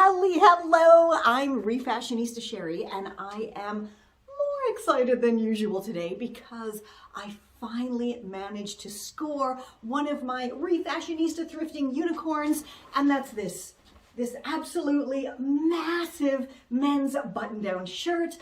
Hello, I'm Refashionista Sheri, and I am more excited than usual today because I finally managed to score one of my Refashionista thrifting unicorns, and that's this absolutely massive men's button-down shirt.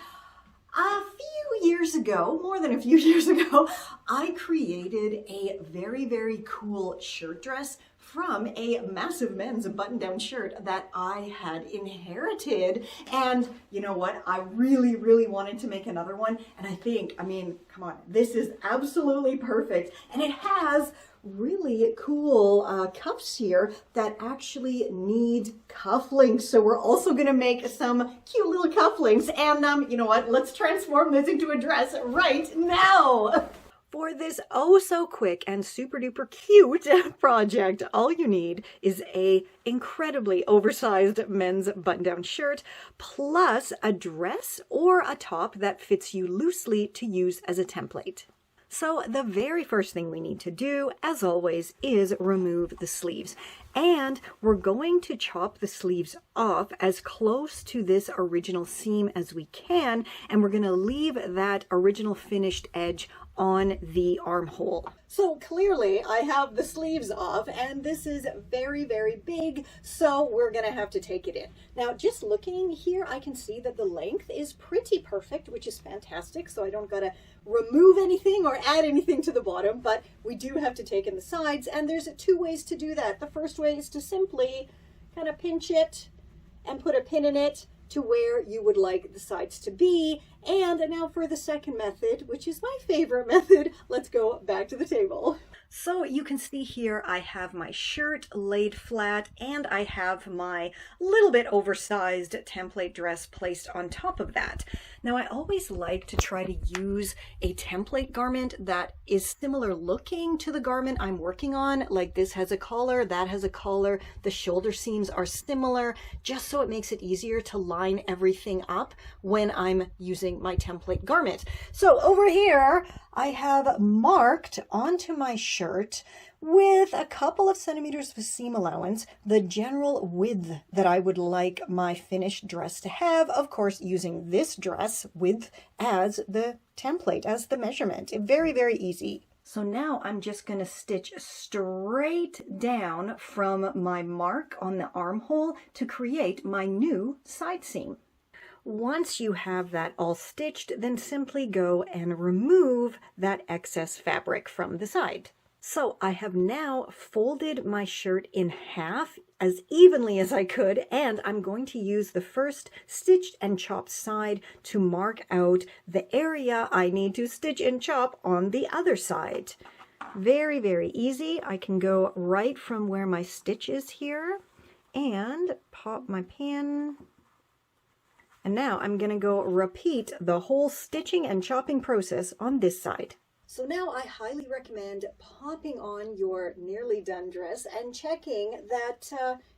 A few years ago, more than a few years ago, I created a very cool shirt dress from a massive men's button-down shirt that I had inherited. And you know what? I really wanted to make another one. And I mean, come on, this is absolutely perfect. And it has really cool cuffs here that actually need cufflinks. So we're also gonna make some cute little cufflinks. And you know what? Let's transform this into a dress right now. For this oh so quick and super duper cute project, all you need is a incredibly oversized men's button-down shirt plus a dress or a top that fits you loosely to use as a template. So the very first thing we need to do, as always, is remove the sleeves. And we're going to chop the sleeves off as close to this original seam as we can, and we're going to leave that original finished edge on the armhole. So clearly I have the sleeves off, and this is very big, so we're gonna have to take it in. Now, just looking here, I can see that the length is pretty perfect, which is fantastic, so I don't gotta remove anything or add anything to the bottom, but we do have to take in the sides, and there's two ways to do that. The first way is to simply kind of pinch it and put a pin in it to where you would like the sides to be. And now for the second method, which is my favorite method, let's go back to the table. So you can see here I have my shirt laid flat and I have my little bit oversized template dress placed on top of that. Now I always like to try to use a template garment that is similar looking to the garment I'm working on. Like this has a collar, that has a collar, the shoulder seams are similar, just so it makes it easier to line everything up when I'm using my template garment. So over here I have marked onto my shirt with a couple of centimeters of seam allowance the general width that I would like my finished dress to have, of course using this dress width as the template, as the measurement. Very easy. So now I'm just going to stitch straight down from my mark on the armhole to create my new side seam. Once you have that all stitched, then simply go and remove that excess fabric from the side. So I have now folded my shirt in half as evenly as I could, and I'm going to use the first stitched and chopped side to mark out the area I need to stitch and chop on the other side. Very easy. I can go right from where my stitch is here and pop my pin. And now I'm going to go repeat the whole stitching and chopping process on this side. So now I highly recommend popping on your nearly done dress and checking that,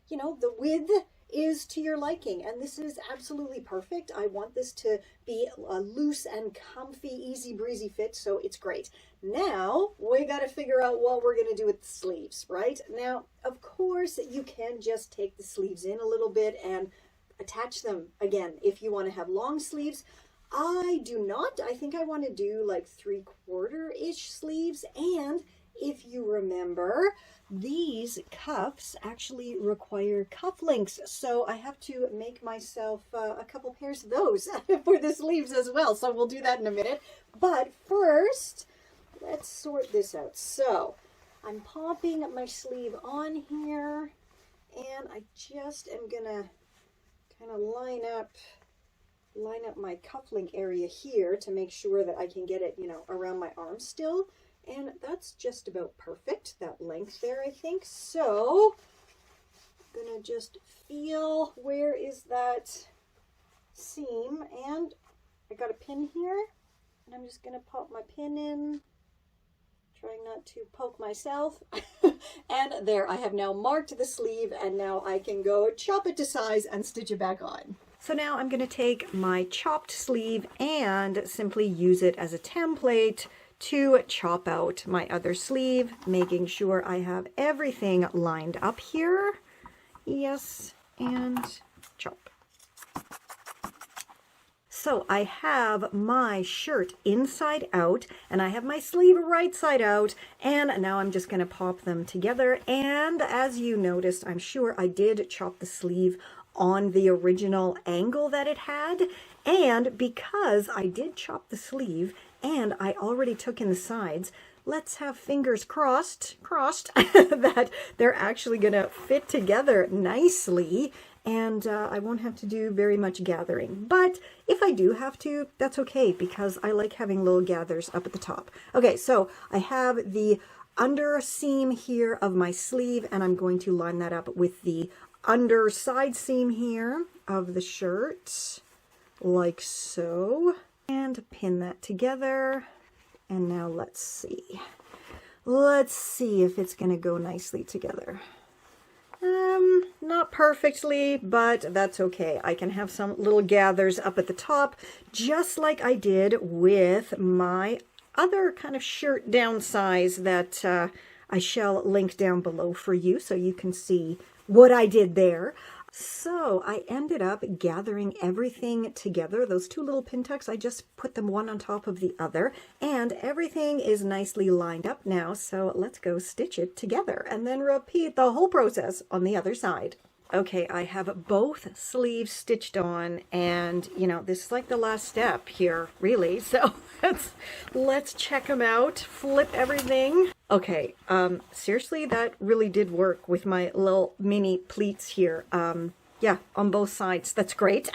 you know, the width is to your liking. And this is absolutely perfect. I want this to be a loose and comfy, easy breezy fit, so it's great. Now we got to figure out what we're going to do with the sleeves, right? Now, of course, you can just take the sleeves in a little bit and attach them again if you want to have long sleeves. I do not. I think I want to do like 3/4-ish sleeves. And if you remember, these cuffs actually require cufflinks, so I have to make myself a couple pairs of those for the sleeves as well. So we'll do that in a minute. But first, let's sort this out. So I'm popping my sleeve on here, and I just am gonna kind of line up my cufflink area here to make sure that I can get it, you know, around my arm still. And that's just about perfect, that length there, I think. So I'm gonna just feel where is that seam, and I got a pin here, and I'm just gonna pop my pin in, trying not to poke myself. And there, I have now marked the sleeve, and now I can go chop it to size and stitch it back on. So now I'm going to take my chopped sleeve and simply use it as a template to chop out my other sleeve, making sure I have everything lined up here. Yes, and chop. So I have my shirt inside out, and I have my sleeve right side out, and now I'm just going to pop them together. And as you noticed, I'm sure I did chop the sleeve on the original angle that it had. And because I did chop the sleeve and I already took in the sides, let's have fingers crossed that they're actually going to fit together nicely. And I won't have to do very much gathering. But if I do have to, that's okay, because I like having little gathers up at the top. Okay, so I have the under seam here of my sleeve, and I'm going to line that up with the under side seam here of the shirt, like so. And pin that together. And now let's see. Let's see if it's going to go nicely together. Not perfectly, but that's okay. I can have some little gathers up at the top, just like I did with my other kind of shirt downsize that I shall link down below for you so you can see what I did there. So I ended up gathering everything together. Those two little pin tucks, I just put them one on top of the other, and everything is nicely lined up now. So let's go stitch it together and then repeat the whole process on the other side. Okay, I have both sleeves stitched on, and you know, this is like the last step here, really. So let's check them out, flip everything. Okay, seriously, that really did work with my little mini pleats here. Yeah, on both sides. That's great.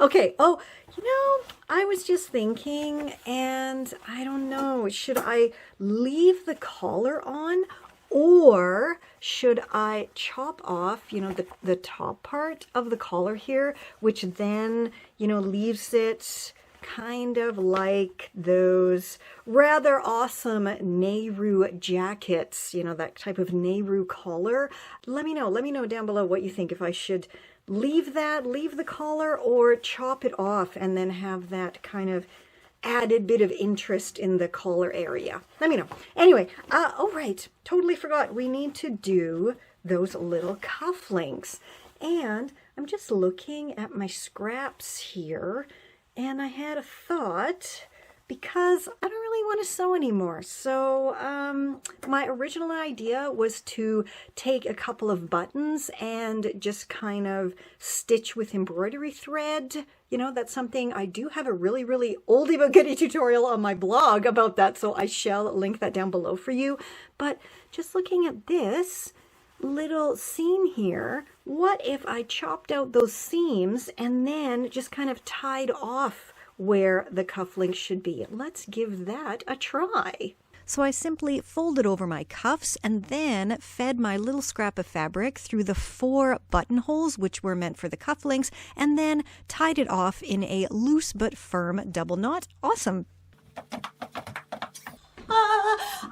Okay, oh, you know, I was just thinking, and I don't know, should I leave the collar on? Or should I chop off, you know, the top part of the collar here, which then, you know, leaves it kind of like those rather awesome Nehru jackets, you know, that type of Nehru collar. Let me know down below what you think, if I should leave the collar or chop it off and then have that kind of added bit of interest in the collar area. Let me know. Anyway, oh right, totally forgot. We need to do those little cufflinks. And I'm just looking at my scraps here, and I had a thought, because I don't really want to sew anymore. So my original idea was to take a couple of buttons and just kind of stitch with embroidery thread. You know, that's something, I do have a really, really oldie but goodie tutorial on my blog about that, so I shall link that down below for you. But just looking at this little seam here, what if I chopped out those seams and then just kind of tied off where the cufflinks should be? Let's give that a try. So I simply folded over my cuffs and then fed my little scrap of fabric through the 4 buttonholes, which were meant for the cufflinks, and then tied it off in a loose but firm double knot. Awesome.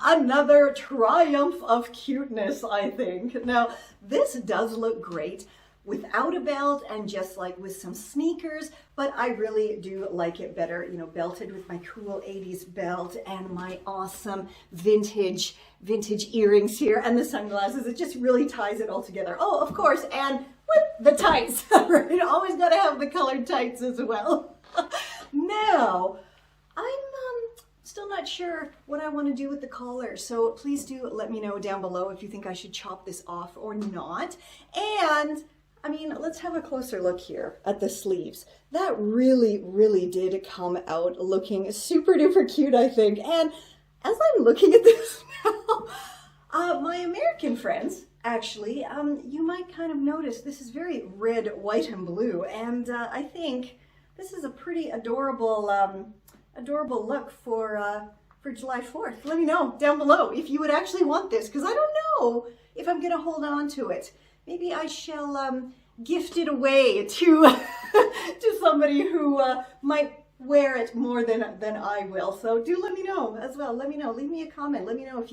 Another triumph of cuteness, I think. Now, this does look great without a belt and just like with some sneakers, but I really do like it better, you know, belted with my cool 80s belt and my awesome vintage earrings here and the sunglasses. It just really ties it all together. Oh, of course, and with the tights, right? Always got to have the colored tights as well. Now, I'm still not sure what I want to do with the collar, so please do let me know down below if you think I should chop this off or not. And I mean, let's have a closer look here at the sleeves. That really, really did come out looking super duper cute, I think. And as I'm looking at this now, my American friends, actually, you might kind of notice this is very red, white, and blue. And I think this is a pretty adorable look for July 4th. Let me know down below if you would actually want this, because I don't know if I'm going to hold on to it. Maybe I shall gift it away to to somebody who might wear it more than I will. So do let me know as well. Let me know. Leave me a comment. Let me know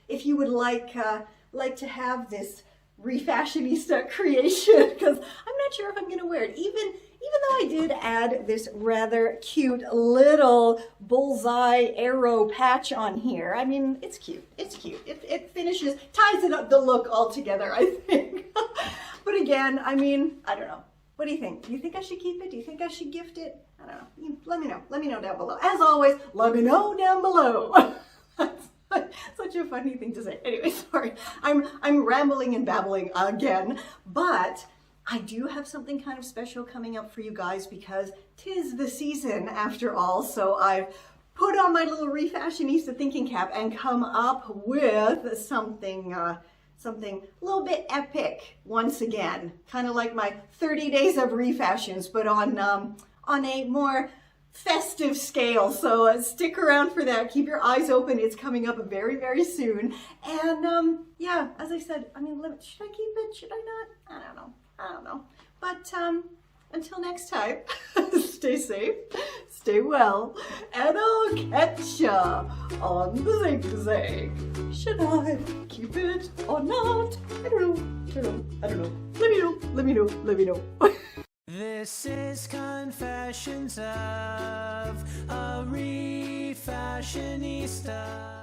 if you would like to have this Refashionista creation, because I'm not sure if I'm going to wear it. Even though I did add this rather cute little bullseye arrow patch on here. I mean, it's cute. It's cute. It ties it up, the look all together, I think. But again, I mean, I don't know. What do you think? Do you think I should keep it? Do you think I should gift it? I don't know. Let me know. Let me know down below. As always, let me know down below. That's such a funny thing to say. Anyway, sorry. I'm rambling and babbling again, but I do have something kind of special coming up for you guys because 'tis the season after all. So I've put on my little Refashionista thinking cap and come up with something something a little bit epic once again. Kind of like my 30 days of refashions, but on a more festive scale. So stick around for that. Keep your eyes open. It's coming up very, very soon. And yeah, as I said, I mean, should I keep it? Should I not? I don't know. But until next time, stay safe, stay well, and I'll catch ya on the zigzag. Should I keep it or not? I don't know. Let me know. This is Confessions of a Refashionista.